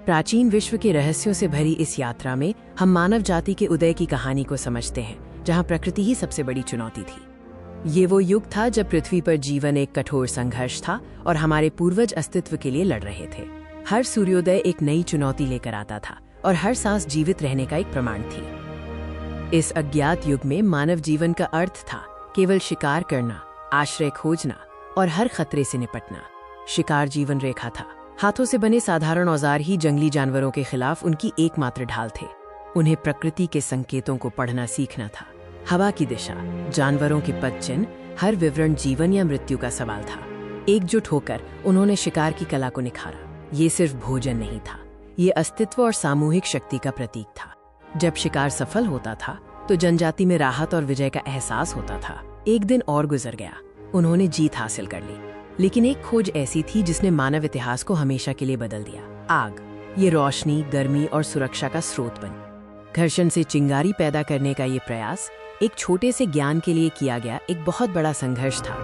प्राचीन विश्व के रहस्यों से भरी इस यात्रा में हम मानव जाति के उदय की कहानी को समझते हैं, जहां प्रकृति ही सबसे बड़ी चुनौती थी। ये वो युग था जब पृथ्वी पर जीवन एक कठोर संघर्ष था और हमारे पूर्वज अस्तित्व के लिए लड़ रहे थे। हर सूर्योदय एक नई चुनौती लेकर आता था और हर सांस जीवित रहने का एक प्रमाण थी। इस अज्ञात युग में मानव जीवन का अर्थ था केवल शिकार करना, आश्रय खोजना और हर खतरे से निपटना। शिकार जीवन रेखा था। हाथों से बने साधारण औजार ही जंगली जानवरों के खिलाफ उनकी एकमात्र ढाल थे। उन्हें प्रकृति के संकेतों को पढ़ना सीखना था। हवा की दिशा, जानवरों के पद चिन्ह, हर विवरण जीवन या मृत्यु का सवाल था। एकजुट होकर उन्होंने शिकार की कला को निखारा। ये सिर्फ भोजन नहीं था, ये अस्तित्व और सामूहिक शक्ति का प्रतीक था। जब शिकार सफल होता था तो जनजाति में राहत और विजय का एहसास होता था। एक दिन और गुजर गया, उन्होंने जीत हासिल कर ली, लेकिन एक खोज ऐसी थी जिसने मानव इतिहास को हमेशा के लिए बदल दिया। आग, ये रोशनी, गर्मी और सुरक्षा का स्रोत बनी। घर्षण से चिंगारी पैदा करने का ये प्रयास एक छोटे से ज्ञान के लिए किया गया एक बहुत बड़ा संघर्ष था।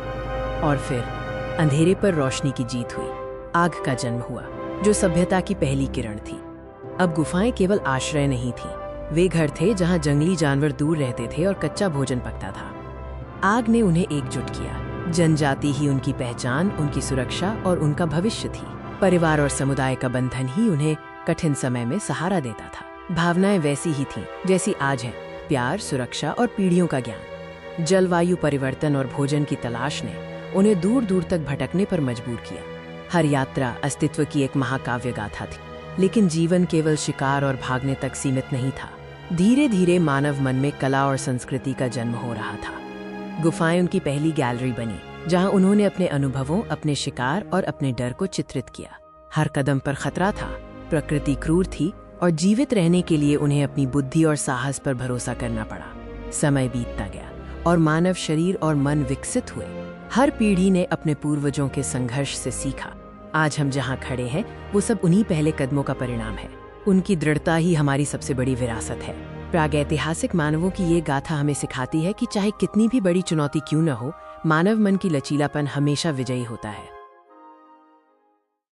और फिर अंधेरे पर रोशनी की जीत हुई। आग का जन्म हुआ, जो सभ्यता की पहली किरण थी। अब गुफाएं केवल आश्रय नहीं थी, वे घर थे जहां जंगली जानवर दूर रहते थे और कच्चा भोजन पकता था। आग ने उन्हें एकजुट किया। जनजाति ही उनकी पहचान, उनकी सुरक्षा और उनका भविष्य थी। परिवार और समुदाय का बंधन ही उन्हें कठिन समय में सहारा देता था। भावनाएं वैसी ही थीं जैसी आज हैं, प्यार, सुरक्षा और पीढ़ियों का ज्ञान। जलवायु परिवर्तन और भोजन की तलाश ने उन्हें दूर दूर तक भटकने पर मजबूर किया। हर यात्रा अस्तित्व की एक महाकाव्य गाथा थी। लेकिन जीवन केवल शिकार और भागने तक सीमित नहीं था। धीरे धीरे मानव मन में कला और संस्कृति का जन्म हो रहा था। गुफाएं उनकी पहली गैलरी बनी, जहां उन्होंने अपने अनुभवों, अपने शिकार और अपने डर को चित्रित किया। हर कदम पर खतरा था, प्रकृति क्रूर थी और जीवित रहने के लिए उन्हें अपनी बुद्धि और साहस पर भरोसा करना पड़ा। समय बीतता गया और मानव शरीर और मन विकसित हुए। हर पीढ़ी ने अपने पूर्वजों के संघर्ष से सीखा। आज हम जहां खड़े हैं वो सब उन्हीं पहले कदमों का परिणाम है। उनकी दृढ़ता ही हमारी सबसे बड़ी विरासत है। प्रागैतिहासिक मानवों की ये गाथा हमें सिखाती है कि चाहे कितनी भी बड़ी चुनौती क्यों न हो, मानव मन की लचीलापन हमेशा विजयी होता है।